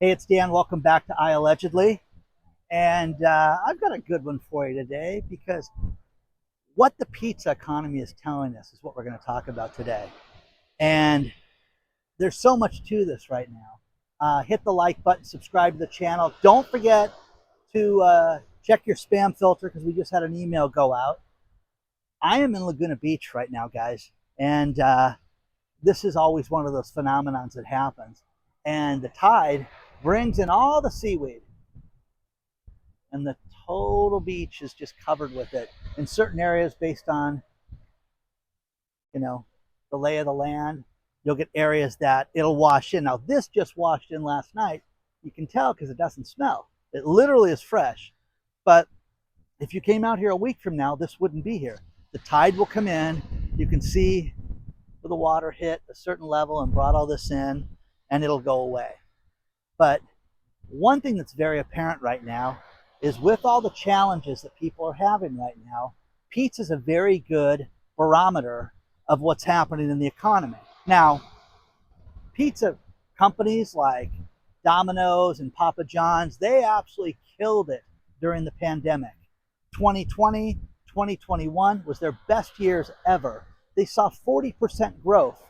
Hey, it's Dan. Welcome back to iAllegedly. And I've got a good one for you today because what the pizza economy is telling us is what we're going to talk about today. And there's so much to this right now. Hit the like button, subscribe to the channel. Don't forget to check your spam filter because we just had an email go out. I am in Laguna Beach right now, guys. And this is always one of those phenomenons that happens. And the tide brings in all the seaweed, and the total beach is just covered with it in certain areas based on, you know, the lay of the land. You'll get areas that it'll wash in. Now, this just washed in last night. You can tell because it doesn't smell. It literally is fresh. But if you came out here a week from now, this wouldn't be here. The tide will come in. You can see where the water hit a certain level and brought all this in, and it'll go away. But one thing that's very apparent right now is with all the challenges that people are having right now, pizza is a very good barometer of what's happening in the economy. Now, pizza companies like Domino's and Papa John's, they absolutely killed it during the pandemic. 2020, 2021 was their best years ever. They saw 40% growth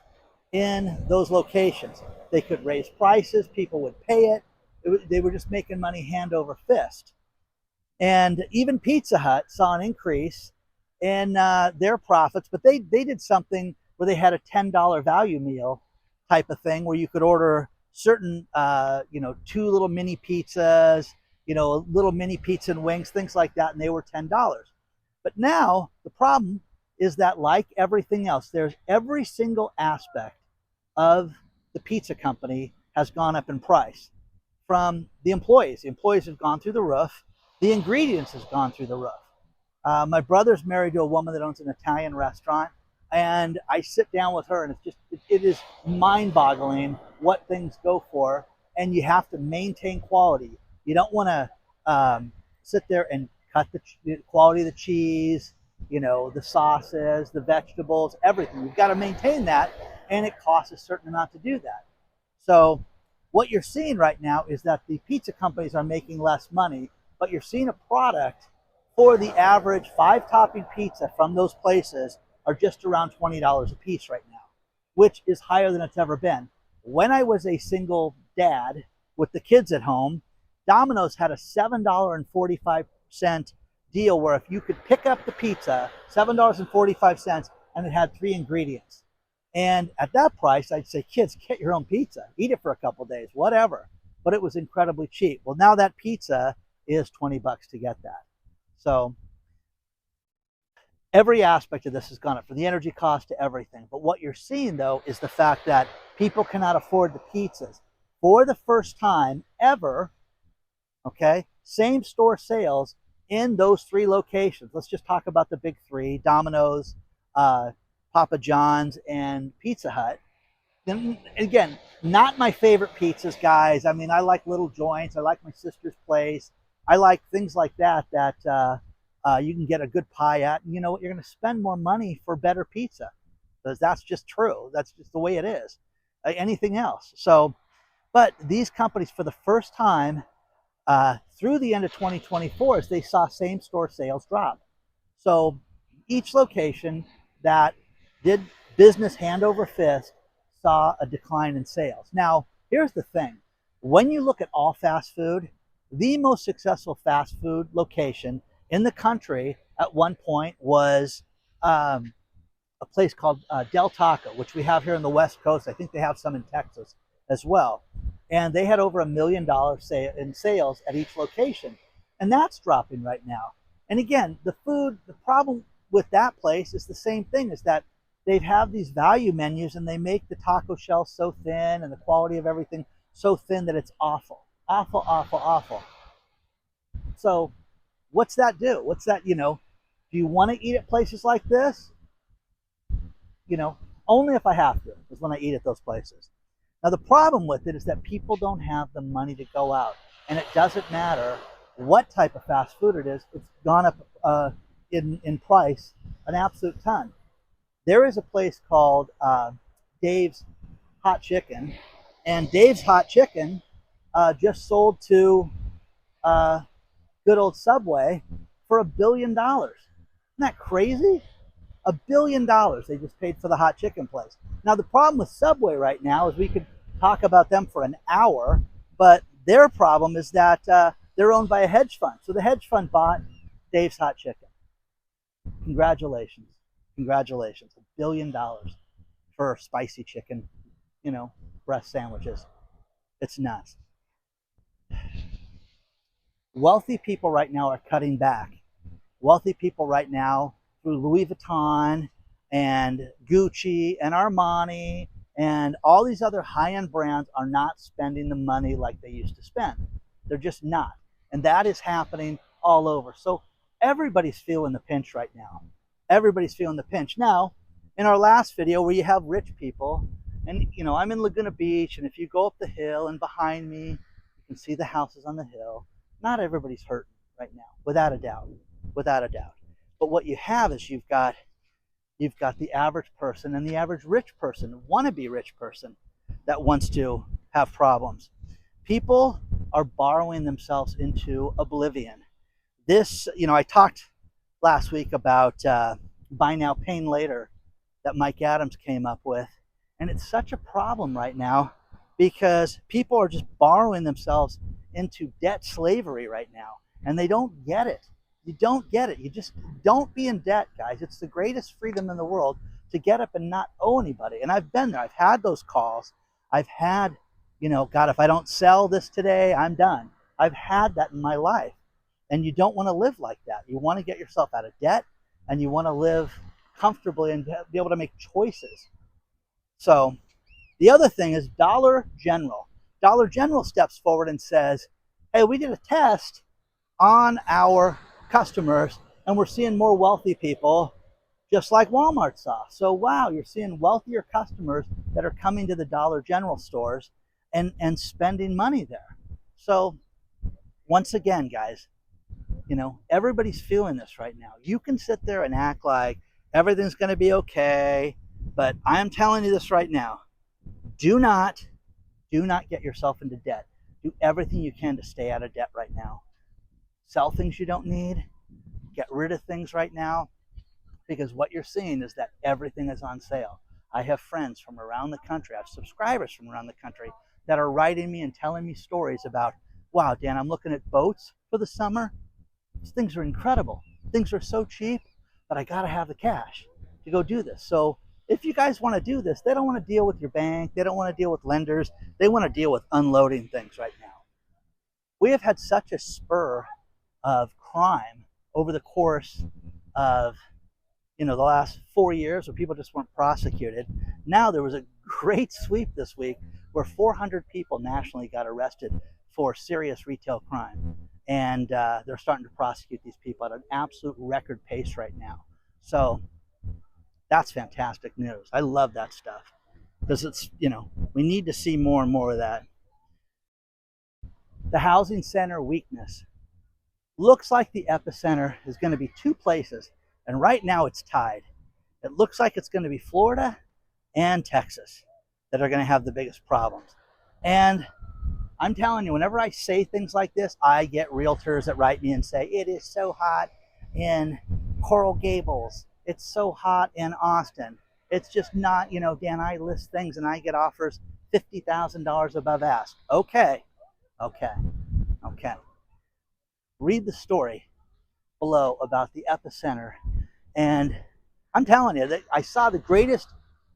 in those locations. They could raise prices, people would pay it. They were just making money hand over fist. And even Pizza Hut saw an increase in their profits, but they did something where they had a $10 value meal type of thing where you could order certain, two little mini pizzas, a little mini pizza and wings, things like that, and they were $10. But now the problem is that, like everything else, there's every single aspect of the pizza company has gone up in price. From the employees have gone through the roof. The ingredients has gone through the roof. My brother's married to a woman that owns an Italian restaurant, and I sit down with her, and it is mind-boggling what things go for, and you have to maintain quality. You don't want to sit there and cut the quality of the cheese, the sauces, the vegetables, everything. You've got to maintain that, and it costs a certain amount to do that. So what you're seeing right now is that the pizza companies are making less money, but you're seeing a product for the average 5-topping pizza from those places are just around $20 a piece right now, which is higher than it's ever been. When I was a single dad with the kids at home, Domino's had a $7.45 deal where if you could pick up the pizza, $7.45, and it had 3 ingredients. And at that price, I'd say, kids, get your own pizza. Eat it for a couple days, whatever. But it was incredibly cheap. Well, now that pizza is 20 bucks to get that. So every aspect of this has gone up, from the energy cost to everything. But what you're seeing, though, is the fact that people cannot afford the pizzas. For the first time ever, okay, same store sales in those 3 locations. Let's just talk about the big 3, Domino's, Papa John's, and Pizza Hut. And again, not my favorite pizzas, guys. I mean, I like little joints. I like my sister's place. I like things like that you can get a good pie at. And you know what? You're going to spend more money for better pizza because that's just true. That's just the way it is. Anything else. So, but these companies, for the first time through the end of 2024, as they saw same-store sales drop. So each location that did business hand over fist saw a decline in sales. Now, here's the thing. When you look at all fast food, the most successful fast food location in the country at one point was a place called Del Taco, which we have here on the West Coast. I think they have some in Texas as well. And they had over $1 million in sales at each location. And that's dropping right now. And again, the problem with that place is the same thing, is that they have these value menus and they make the taco shell so thin and the quality of everything so thin that it's awful. Awful, awful, awful. So what's that do? What's that, do you want to eat at places like this? Only if I have to is when I eat at those places. Now, the problem with it is that people don't have the money to go out. And it doesn't matter what type of fast food it is. It's gone up in price an absolute ton. There is a place called Dave's Hot Chicken. And Dave's Hot Chicken just sold to uh, good old Subway for $1 billion. Isn't that crazy? $1 billion they just paid for the hot chicken place. Now the problem with Subway right now is we could talk about them for an hour, but their problem is that they're owned by a hedge fund. So the hedge fund bought Dave's Hot Chicken. Congratulations, congratulations! $1 billion for spicy chicken, breast sandwiches. It's nuts. Wealthy people right now are cutting back. Wealthy people right now, through Louis Vuitton and Gucci and Armani and all these other high-end brands, are not spending the money like they used to spend. They're just not. And that is happening all over. So everybody's feeling the pinch right now. Everybody's feeling the pinch. Now, in our last video where you have rich people, and I'm in Laguna Beach, and if you go up the hill and behind me, you can see the houses on the hill. Not everybody's hurting right now, without a doubt, without a doubt. But what you have is you've got the average person and the average rich person, wannabe rich person, that wants to have problems. People are borrowing themselves into oblivion. This, I talked last week about buy now, pay later that Mike Adams came up with. And it's such a problem right now because people are just borrowing themselves into debt slavery right now. And they don't get it. You don't get it. You just don't be in debt, guys. It's the greatest freedom in the world to get up and not owe anybody. And I've been there. I've had those calls. I've had, God, if I don't sell this today, I'm done. I've had that in my life. And you don't want to live like that. You want to get yourself out of debt, and you want to live comfortably and be able to make choices. So the other thing is Dollar General. Dollar General steps forward and says, hey, we did a test on our customers, and we're seeing more wealthy people, just like Walmart saw. So wow, you're seeing wealthier customers that are coming to the Dollar General stores and spending money there. So once again, guys, everybody's feeling this right now. You can sit there and act like everything's going to be okay, but I'm telling you this right now. Do not get yourself into debt. Do everything you can to stay out of debt right now. Sell things you don't need. Get rid of things right now, because what you're seeing is that everything is on sale. I have friends from around the country. I have subscribers from around the country that are writing me and telling me stories about, wow, Dan, I'm looking at boats for the summer. These things are incredible. Things are so cheap, but I got to have the cash to go do this. So if you guys want to do this, they don't want to deal with your bank. They don't want to deal with lenders. They want to deal with unloading things right now. We have had such a spur of crime over the course of the last 4 years where people just weren't prosecuted. Now there was a great sweep this week where 400 people nationally got arrested for serious retail crime. And they're starting to prosecute these people at an absolute record pace right now. So that's fantastic news. I love that stuff because it's, we need to see more and more of that. The housing center weakness. Looks like the epicenter is going to be two places, and right now it's tied. It looks like it's going to be Florida and Texas that are going to have the biggest problems. And I'm telling you, whenever I say things like this, I get realtors that write me and say, it is so hot in Coral Gables. It's so hot in Austin. It's just not, Dan, I list things and I get offers $50,000 above ask. Okay. Read the story below about the epicenter. And I'm telling you that I saw the greatest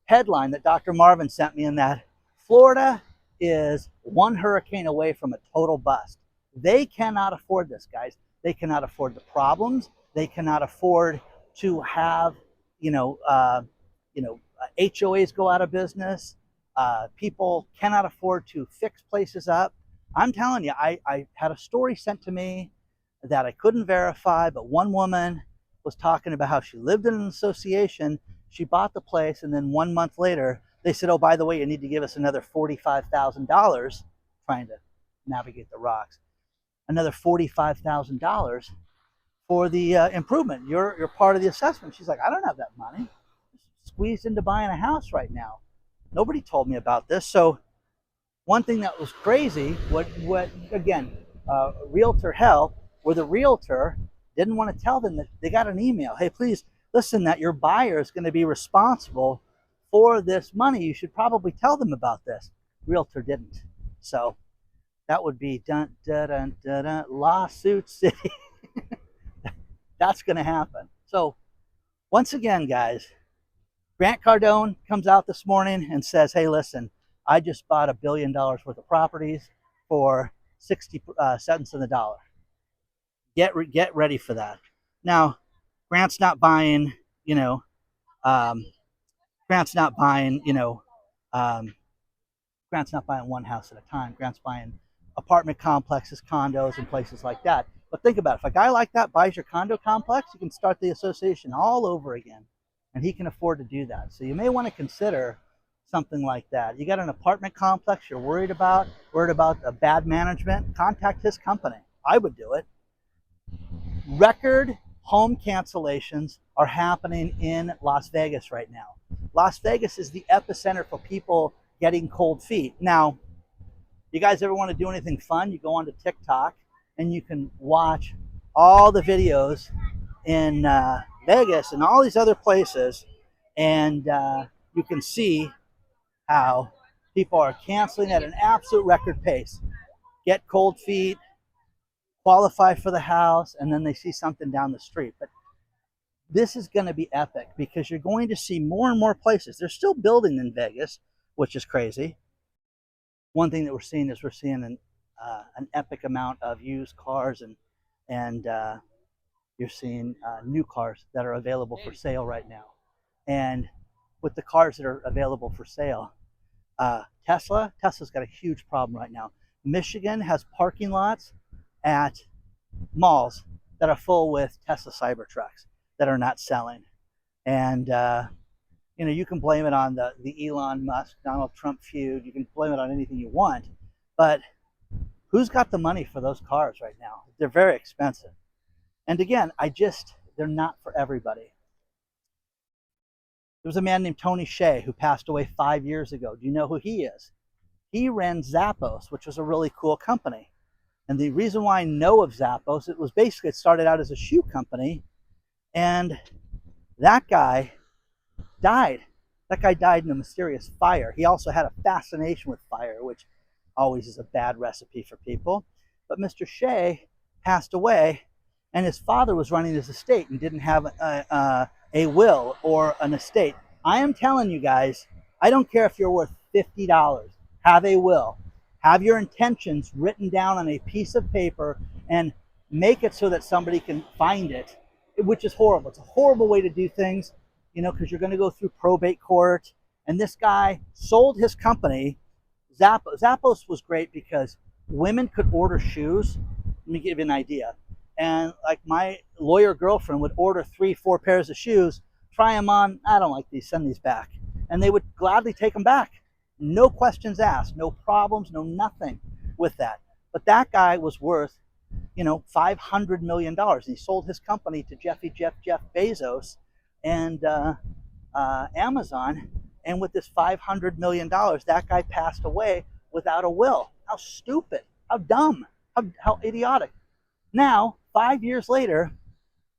headline that Dr. Marvin sent me in that Florida is one hurricane away from a total bust. They cannot afford this, guys. They cannot afford the problems. They cannot afford to have, HOAs go out of business. People cannot afford to fix places up. I'm telling you, I had a story sent to me that I couldn't verify, but one woman was talking about how she lived in an association. She bought the place, and then 1 month later, they said, oh, by the way, you need to give us another $45,000, trying to navigate the rocks, another $45,000 for the improvement. You're part of the assessment. She's like, I don't have that money. I'm squeezed into buying a house right now. Nobody told me about this. So One thing that was crazy, what again, realtor hell, where the realtor didn't want to tell them that they got an email. Hey, please listen, that your buyer is going to be responsible for this money. You should probably tell them about this. Realtor didn't. So that would be dun, dun, dun, dun, dun, lawsuit city. That's going to happen. So once again, guys, Grant Cardone comes out this morning and says, hey, listen, I just bought $1 billion worth of properties for 60 cents on the dollar. Get ready for that. Now, Grant's not buying, Grant's not buying, Grant's not buying one house at a time. Grant's buying apartment complexes, condos, and places like that. But think about it. If a guy like that buys your condo complex, you can start the association all over again. And he can afford to do that. So you may want to consider something like that. You got an apartment complex you're worried about a bad management, contact his company. I would do it. Record home cancellations are happening in Las Vegas right now. Las Vegas is the epicenter for people getting cold feet. Now, you guys ever want to do anything fun? You go onto TikTok and you can watch all the videos in Vegas and all these other places, and you can see how people are canceling at an absolute record pace. Get cold feet, qualify for the house, and then they see something down the street. But this is going to be epic because you're going to see more and more places. They're still building in Vegas, which is crazy. One thing that we're seeing is an epic amount of used cars, and you're seeing new cars that are available for sale right now. And with the cars that are available for sale, Tesla's got a huge problem right now. Michigan has parking lots at malls that are full with Tesla Cybertrucks that are not selling. And you can blame it on the Elon Musk, Donald Trump feud. You can blame it on anything you want. But who's got the money for those cars right now? They're very expensive. And again, they're not for everybody. There was a man named Tony Hsieh who passed away 5 years ago. Do you know who he is? He ran Zappos, which was a really cool company. And the reason why I know of Zappos, it started out as a shoe company, and that guy died. That guy died in a mysterious fire. He also had a fascination with fire, which always is a bad recipe for people. But Mr. Hsieh passed away, and his father was running his estate and didn't have a will or an estate. I am telling you guys, I don't care if you're worth $50. Have a will. Have your intentions written down on a piece of paper and make it so that somebody can find it, which is horrible. It's a horrible way to do things, because you're going to go through probate court. And this guy sold his company. Zappos was great because women could order shoes. Let me give you an idea. And like my lawyer girlfriend would order 3-4 pairs of shoes, try them on. I don't like these, send these back. And they would gladly take them back. No questions asked, no problems, no nothing with that. But that guy was worth, $500 million. And he sold his company to Jeff Bezos and Amazon. And with this $500 million, that guy passed away without a will. How stupid, how dumb, how idiotic. Now, 5 years later,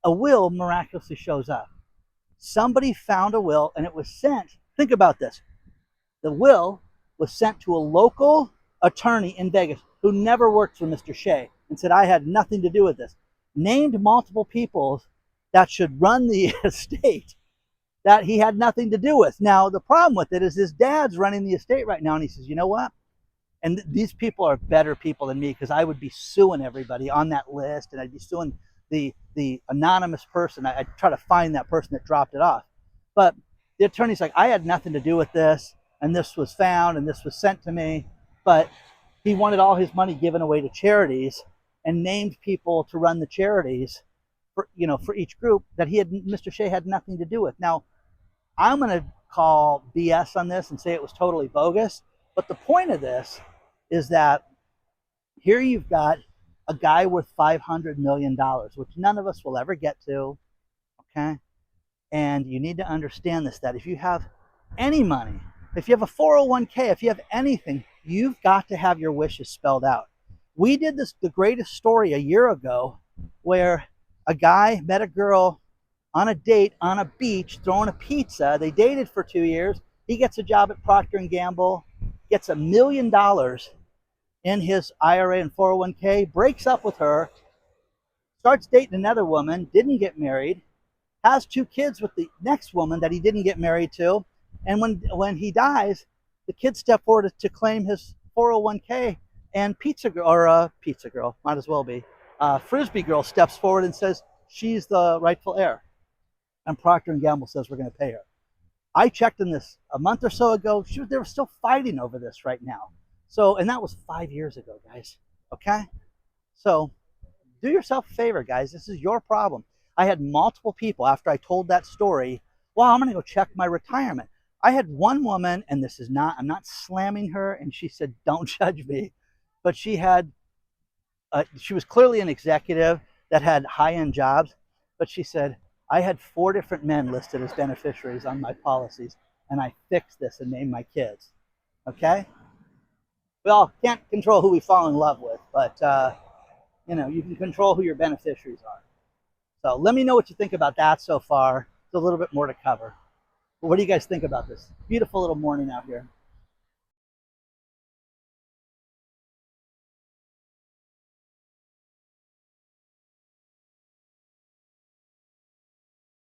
a will miraculously shows up. Somebody found a will and it was sent. Think about this. The will was sent to a local attorney in Vegas who never worked for Mr. Hsieh and said, I had nothing to do with this. Named multiple people that should run the estate that he had nothing to do with. Now, the problem with it is his dad's running the estate right now, and he says, you know what? And these people are better people than me because I would be suing everybody on that list, and I'd be suing the anonymous person. I'd try to find that person that dropped it off. But the attorney's like, I had nothing to do with this, and this was found, and this was sent to me. But he wanted all his money given away to charities and named people to run the charities for each group that Mr. Hsieh had nothing to do with. Now, I'm going to call BS on this and say it was totally bogus. But the point of this is that here you've got a guy worth $500 million, which none of us will ever get to, okay? And you need to understand this, that if you have any money, if you have a 401k, if you have anything, you've got to have your wishes spelled out. We did the greatest story a year ago where a guy met a girl on a date on a beach throwing a pizza. They dated for 2 years. He gets a job at Procter and Gamble, gets $1 million in his IRA and 401k, breaks up with her, starts dating another woman, didn't get married, has 2 kids with the next woman that he didn't get married to, and when he dies, the kids step forward to claim his 401k, and pizza girl, might as well be, frisbee girl steps forward and says she's the rightful heir, and Procter and Gamble says we're going to pay her. I checked in this a month or so ago. They were still fighting over this right now. So, and that was 5 years ago, guys. Okay, so do yourself a favor, guys. This is your problem. I had multiple people after I told that story. Well, I'm going to go check my retirement. I had one woman, and this is not, I'm not slamming her, and she said, don't judge me, but she was clearly an executive that had high-end jobs, but she said, I had 4 different men listed as beneficiaries on my policies, and I fixed this and named my kids. Okay? Well, can't control who we fall in love with, but you can control who your beneficiaries are. So let me know what you think about that so far. There's a little bit more to cover. But what do you guys think about this? Beautiful little morning out here.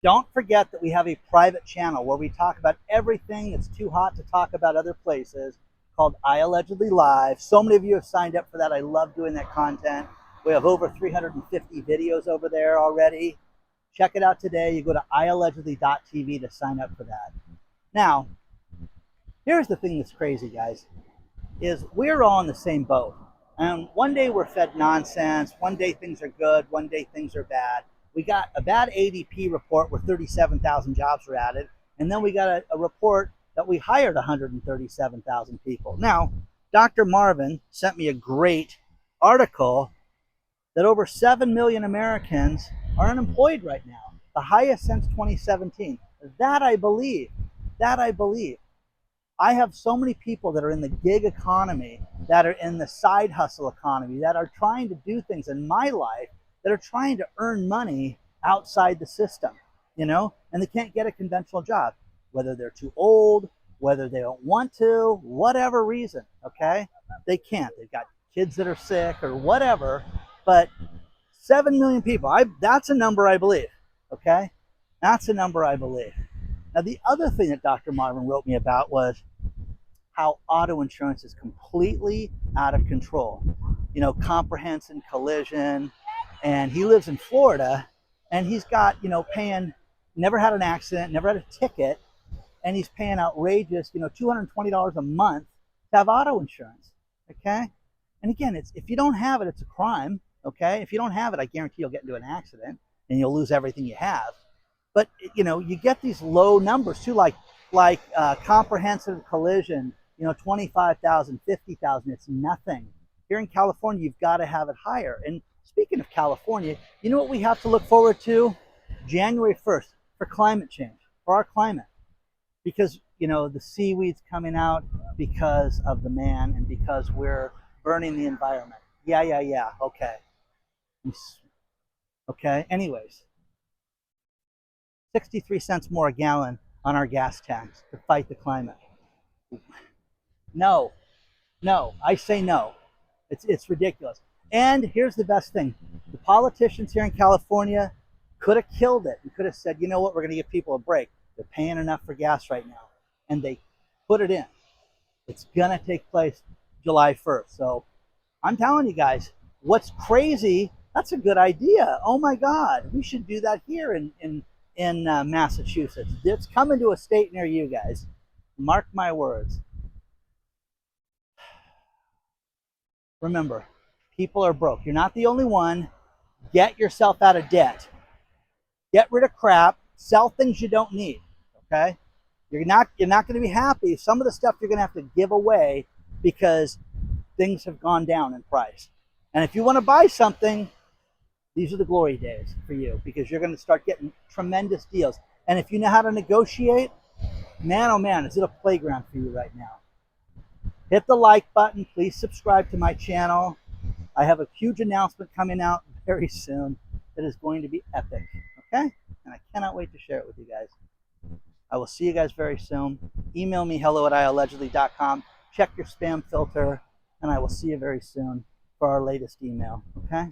Don't forget that we have a private channel where we talk about everything that's too hot to talk about other places, called iAllegedly Live. So many of you have signed up for that. I love doing that content. We have over 350 videos over there already. Check it out today. You go to iAllegedly.tv to sign up for that. Now, here's the thing that's crazy, guys, is we're all in the same boat. And one day we're fed nonsense. One day things are good. One day things are bad. We got a bad ADP report where 37,000 jobs were added. And then we got a report that we hired 137,000 people. Now, Dr. Marvin sent me a great article that over 7 million Americans are unemployed right now, the highest since 2017. That I believe. I have so many people that are in the gig economy, that are in the side hustle economy, that are trying to do things in my life, that are trying to earn money outside the system, and they can't get a conventional job, whether they're too old, whether they don't want to, whatever reason, okay? They can't. They've got kids that are sick or whatever, but 7 million people, that's a number I believe, okay? That's a number I believe. Now, the other thing that Dr. Marvin wrote me about was how auto insurance is completely out of control. Comprehensive collision, and he lives in Florida, and he's got, paying, never had an accident, never had a ticket, and he's paying outrageous, $220 a month to have auto insurance, okay? And again, if you don't have it, it's a crime, okay? If you don't have it, I guarantee you'll get into an accident and you'll lose everything you have. But, you get these low numbers too, like comprehensive collision, 25,000, 50,000, it's nothing. Here in California, you've got to have it higher. And speaking of California, you know what we have to look forward to? January 1st, for climate change, for our climate. Because, the seaweed's coming out because of the man and because we're burning the environment. Yeah, okay. Okay, anyways. 63 cents more a gallon on our gas tax to fight the climate. No, I say no. It's ridiculous. And here's the best thing. The politicians here in California could have killed it and could have said, you know what, we're going to give people a break. They're paying enough for gas right now. And they put it in. It's going to take place July 1st. So I'm telling you guys, what's crazy, that's a good idea. Oh my God, we should do that here in Massachusetts. It's coming to a state near you guys. Mark my words. Remember, people are broke. You're not the only one. Get yourself out of debt. Get rid of crap. Sell things you don't need. Okay? You're not going to be happy. Some of the stuff you're going to have to give away because things have gone down in price. And if you want to buy something, these are the glory days for you, because you're going to start getting tremendous deals. And if you know how to negotiate, man, oh man, is it a playground for you right now. hit the like button. Please subscribe to my channel. I have a huge announcement coming out very soon that is going to be epic, okay? And I cannot wait to share it with you guys. I will see you guys very soon. Email me hello@iallegedly.com. Check your spam filter, and I will see you very soon for our latest email, okay?